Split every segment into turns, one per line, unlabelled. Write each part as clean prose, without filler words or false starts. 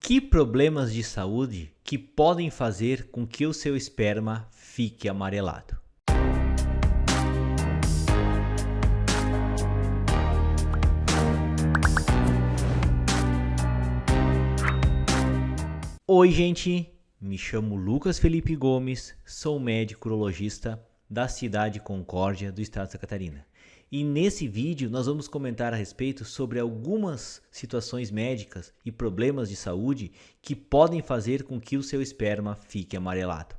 Que problemas de saúde que podem fazer com que o seu esperma fique amarelado? Oi, gente. Me chamo Lucas Felipe Gomes, sou médico urologista da cidade de Concórdia, do estado de Santa Catarina. E nesse vídeo nós vamos comentar a respeito sobre algumas situações médicas e problemas de saúde que podem fazer com que o seu esperma fique amarelado.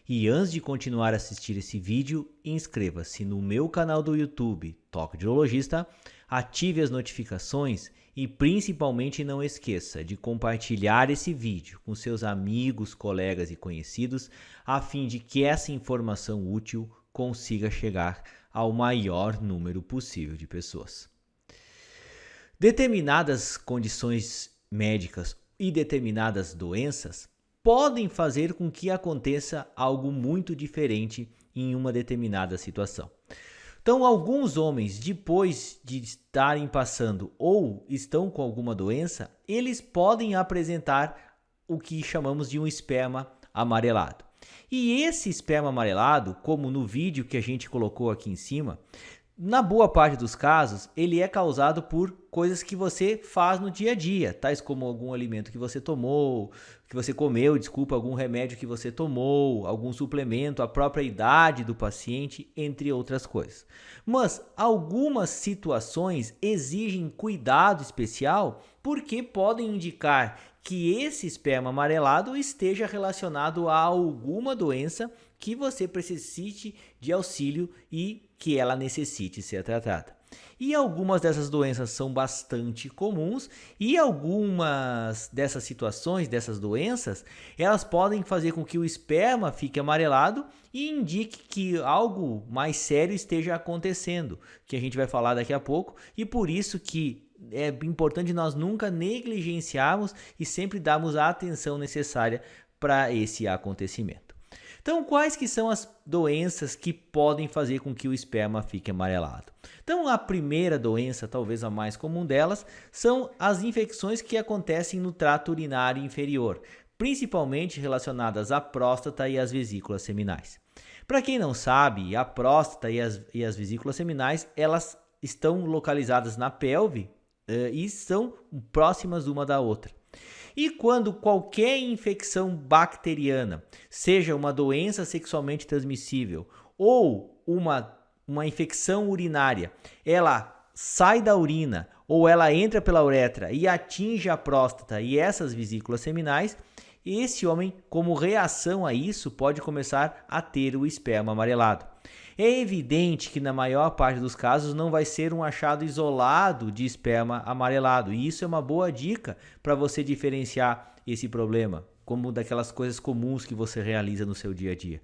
E antes de continuar a assistir esse vídeo, inscreva-se no meu canal do YouTube, Toque de Urologista, ative as notificações e principalmente não esqueça de compartilhar esse vídeo com seus amigos, colegas e conhecidos, a fim de que essa informação útil consiga chegar ao maior número possível de pessoas. Determinadas condições médicas e determinadas doenças podem fazer com que aconteça algo muito diferente em uma determinada situação. Então, alguns homens, depois de estarem passando ou estão com alguma doença, eles podem apresentar o que chamamos de um esperma amarelado. E esse esperma amarelado, como no vídeo que a gente colocou aqui em cima, na boa parte dos casos, ele é causado por coisas que você faz no dia a dia, tais como algum alimento que você tomou, que você comeu, algum remédio que você tomou, algum suplemento, a própria idade do paciente, entre outras coisas. Mas algumas situações exigem cuidado especial porque podem indicar que esse esperma amarelado esteja relacionado a alguma doença que você necessite de auxílio e que ela necessite ser tratada. E algumas dessas doenças são bastante comuns e algumas dessas situações, dessas doenças, elas podem fazer com que o esperma fique amarelado e indique que algo mais sério esteja acontecendo, que a gente vai falar daqui a pouco, e por isso que é importante nós nunca negligenciarmos e sempre darmos a atenção necessária para esse acontecimento. Então, quais que são as doenças que podem fazer com que o esperma fique amarelado? Então, a primeira doença, talvez a mais comum delas, são as infecções que acontecem no trato urinário inferior, principalmente relacionadas à próstata e às vesículas seminais. Para quem não sabe, a próstata e as vesículas seminais, elas estão localizadas na pelve e são próximas uma da outra. E quando qualquer infecção bacteriana, seja uma doença sexualmente transmissível ou uma infecção urinária, ela sai da urina ou ela entra pela uretra e atinge a próstata e essas vesículas seminais, esse homem, como reação a isso, pode começar a ter o esperma amarelado. É evidente que na maior parte dos casos não vai ser um achado isolado de esperma amarelado, e isso é uma boa dica para você diferenciar esse problema, como daquelas coisas comuns que você realiza no seu dia a dia.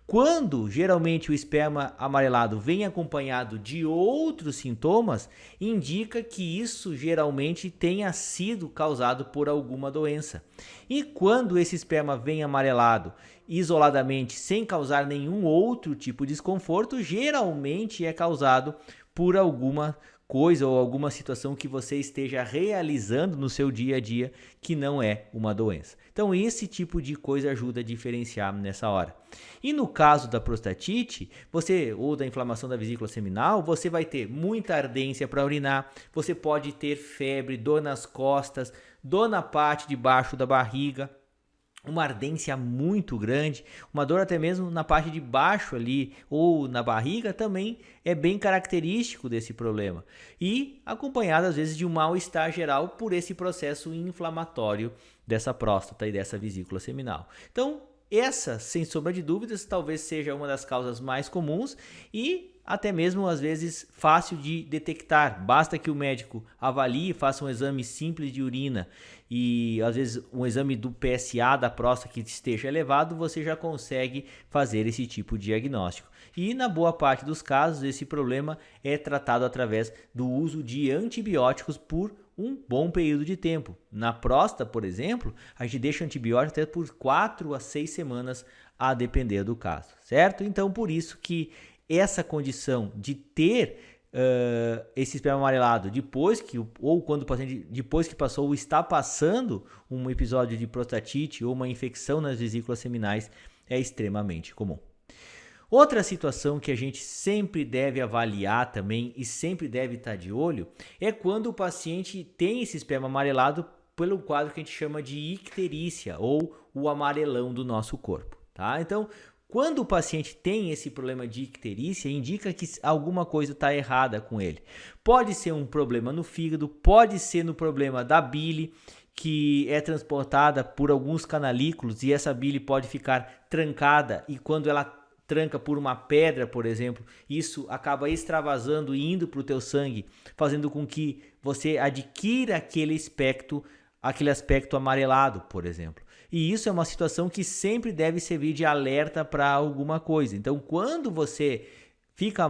Quando geralmente o esperma amarelado vem acompanhado de outros sintomas, indica que isso geralmente tenha sido causado por alguma doença. E quando esse esperma vem amarelado isoladamente, sem causar nenhum outro tipo de desconforto, geralmente é causado por alguma coisa ou alguma situação que você esteja realizando no seu dia a dia que não é uma doença. Então esse tipo de coisa ajuda a diferenciar nessa hora. E no caso da prostatite, ou da inflamação da vesícula seminal, você vai ter muita ardência para urinar, você pode ter febre, dor nas costas, dor na parte de baixo da barriga, uma ardência muito grande, uma dor até mesmo na parte de baixo ali ou na barriga também é bem característico desse problema. E acompanhado às vezes de um mal-estar geral por esse processo inflamatório dessa próstata e dessa vesícula seminal. Então, essa, sem sombra de dúvidas, talvez seja uma das causas mais comuns e até mesmo às vezes fácil de detectar. Basta que o médico avalie, faça um exame simples de urina e às vezes um exame do PSA da próstata que esteja elevado, você já consegue fazer esse tipo de diagnóstico. E na boa parte dos casos, esse problema é tratado através do uso de antibióticos por um bom período de tempo. Na próstata, por exemplo, a gente deixa o antibiótico até por 4 a 6 semanas, a depender do caso, certo? Então, por isso que essa condição de ter esse esperma amarelado depois que, ou quando o paciente, depois que passou ou está passando um episódio de prostatite ou uma infecção nas vesículas seminais, é extremamente comum. Outra situação que a gente sempre deve avaliar também e sempre deve estar de olho é quando o paciente tem esse esperma amarelado pelo quadro que a gente chama de icterícia ou o amarelão do nosso corpo, tá? Então, quando o paciente tem esse problema de icterícia, indica que alguma coisa está errada com ele. Pode ser um problema no fígado, pode ser no problema da bile, que é transportada por alguns canalículos e essa bile pode ficar trancada, e quando ela tranca por uma pedra, por exemplo, isso acaba extravasando e indo para o teu sangue, fazendo com que você adquira aquele aspecto amarelado, por exemplo. E isso é uma situação que sempre deve servir de alerta para alguma coisa. Então, quando você fica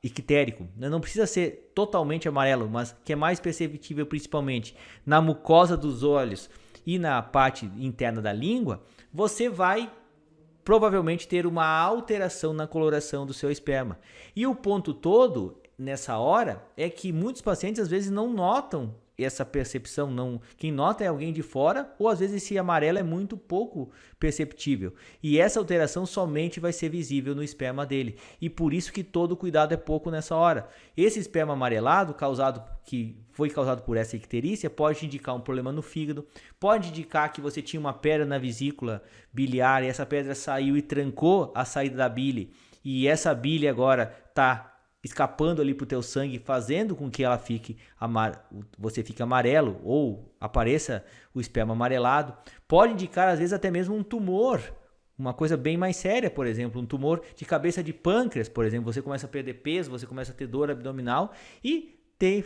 ictérico, não precisa ser totalmente amarelo, mas que é mais perceptível principalmente na mucosa dos olhos e na parte interna da língua, você vai provavelmente ter uma alteração na coloração do seu esperma. E o ponto todo nessa hora é que muitos pacientes às vezes não notam essa percepção, não. Quem nota é alguém de fora, ou às vezes esse amarelo é muito pouco perceptível. E essa alteração somente vai ser visível no esperma dele. E por isso que todo cuidado é pouco nessa hora. Esse esperma amarelado, que foi causado por essa icterícia, pode indicar um problema no fígado, pode indicar que você tinha uma pedra na vesícula biliar e essa pedra saiu e trancou a saída da bile. E essa bile agora está escapando ali para o teu sangue, fazendo com que ela você fique amarelo ou apareça o esperma amarelado. Pode indicar às vezes até mesmo um tumor, uma coisa bem mais séria, por exemplo, um tumor de cabeça de pâncreas, por exemplo. Você começa a perder peso, você começa a ter dor abdominal e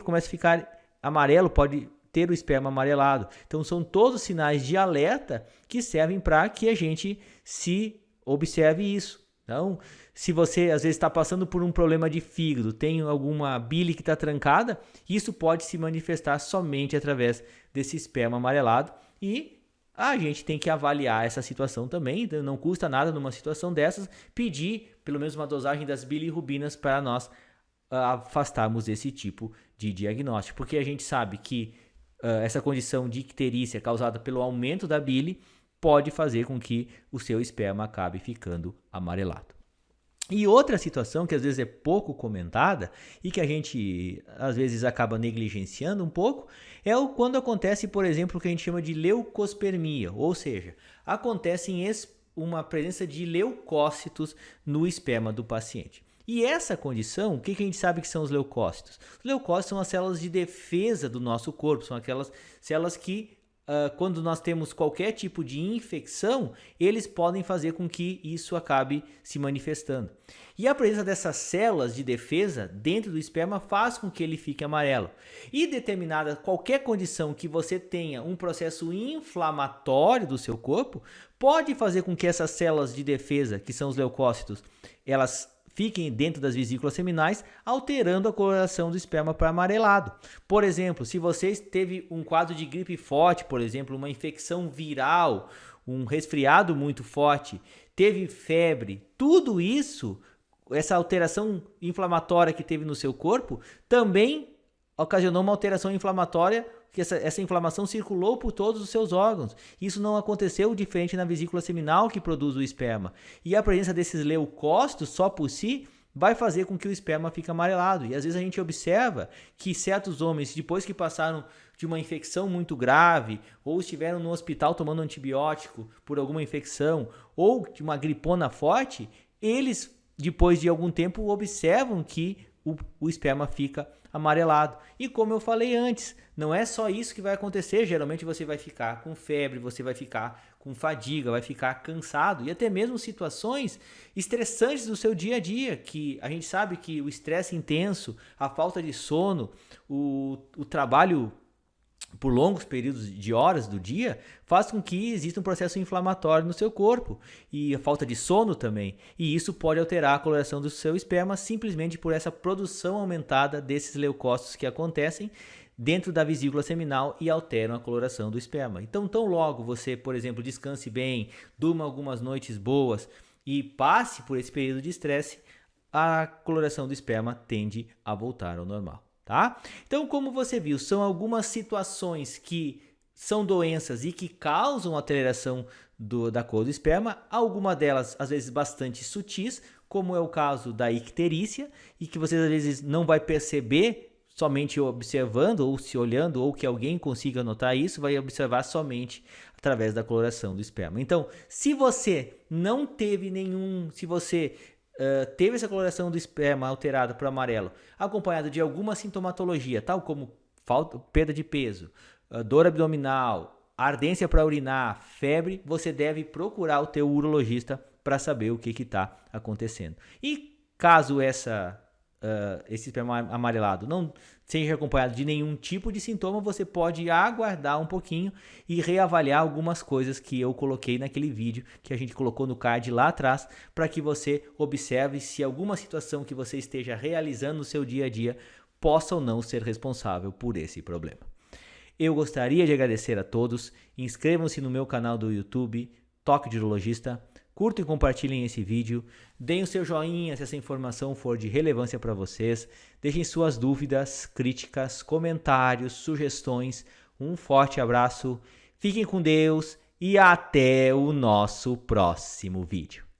começa a ficar amarelo, pode ter o esperma amarelado. Então são todos sinais de alerta que servem para que a gente se observe isso. Então, se você às vezes está passando por um problema de fígado, tem alguma bile que está trancada, isso pode se manifestar somente através desse esperma amarelado e a gente tem que avaliar essa situação também. Então, não custa nada numa situação dessas pedir pelo menos uma dosagem das bilirrubinas para nós afastarmos esse tipo de diagnóstico, porque a gente sabe que essa condição de icterícia causada pelo aumento da bile pode fazer com que o seu esperma acabe ficando amarelado. E outra situação que às vezes é pouco comentada e que a gente às vezes acaba negligenciando um pouco é quando acontece, por exemplo, o que a gente chama de leucospermia, ou seja, acontece uma presença de leucócitos no esperma do paciente. E essa condição, o que a gente sabe que são os leucócitos? Os leucócitos são as células de defesa do nosso corpo, são aquelas células que quando nós temos qualquer tipo de infecção, eles podem fazer com que isso acabe se manifestando. E a presença dessas células de defesa dentro do esperma faz com que ele fique amarelo. E determinada qualquer condição que você tenha um processo inflamatório do seu corpo, pode fazer com que essas células de defesa, que são os leucócitos, elas fiquem dentro das vesículas seminais, alterando a coloração do esperma para amarelado. Por exemplo, se você teve um quadro de gripe forte, por exemplo, uma infecção viral, um resfriado muito forte, teve febre, tudo isso, essa alteração inflamatória que teve no seu corpo, também ocasionou uma alteração inflamatória, que essa inflamação circulou por todos os seus órgãos. Isso não aconteceu diferente na vesícula seminal que produz o esperma. E a presença desses leucócitos só por si vai fazer com que o esperma fique amarelado. E às vezes a gente observa que certos homens, depois que passaram de uma infecção muito grave, ou estiveram no hospital tomando antibiótico por alguma infecção, ou de uma gripona forte, eles, depois de algum tempo, observam que o esperma fica amarelado. E como eu falei antes, não é só isso que vai acontecer. Geralmente você vai ficar com febre, você vai ficar com fadiga, vai ficar cansado e até mesmo situações estressantes do seu dia a dia, que a gente sabe que o estresse intenso, a falta de sono, o trabalho por longos períodos de horas do dia, faz com que exista um processo inflamatório no seu corpo e a falta de sono também. E isso pode alterar a coloração do seu esperma simplesmente por essa produção aumentada desses leucócitos que acontecem dentro da vesícula seminal e alteram a coloração do esperma. Então, tão logo você, por exemplo, descanse bem, durma algumas noites boas e passe por esse período de estresse, a coloração do esperma tende a voltar ao normal, tá? Então, como você viu, são algumas situações que são doenças e que causam alteração da cor do esperma, alguma delas às vezes bastante sutis, como é o caso da icterícia, e que você às vezes não vai perceber somente observando ou se olhando, ou que alguém consiga notar isso, vai observar somente através da coloração do esperma. Então, se você não teve se você teve essa coloração do esperma alterada para amarelo, acompanhado de alguma sintomatologia, tal como perda de peso, dor abdominal, ardência para urinar, febre, você deve procurar o teu urologista para saber o que está acontecendo. E caso esse esperma amarelado não seja acompanhado de nenhum tipo de sintoma, você pode aguardar um pouquinho e reavaliar algumas coisas que eu coloquei naquele vídeo que a gente colocou no card lá atrás, para que você observe se alguma situação que você esteja realizando no seu dia a dia possa ou não ser responsável por esse problema. Eu gostaria de agradecer a todos. Inscrevam-se no meu canal do YouTube, Toque de Urologista. Curtam e compartilhem esse vídeo. Deem o seu joinha se essa informação for de relevância para vocês. Deixem suas dúvidas, críticas, comentários, sugestões. Um forte abraço. Fiquem com Deus e até o nosso próximo vídeo.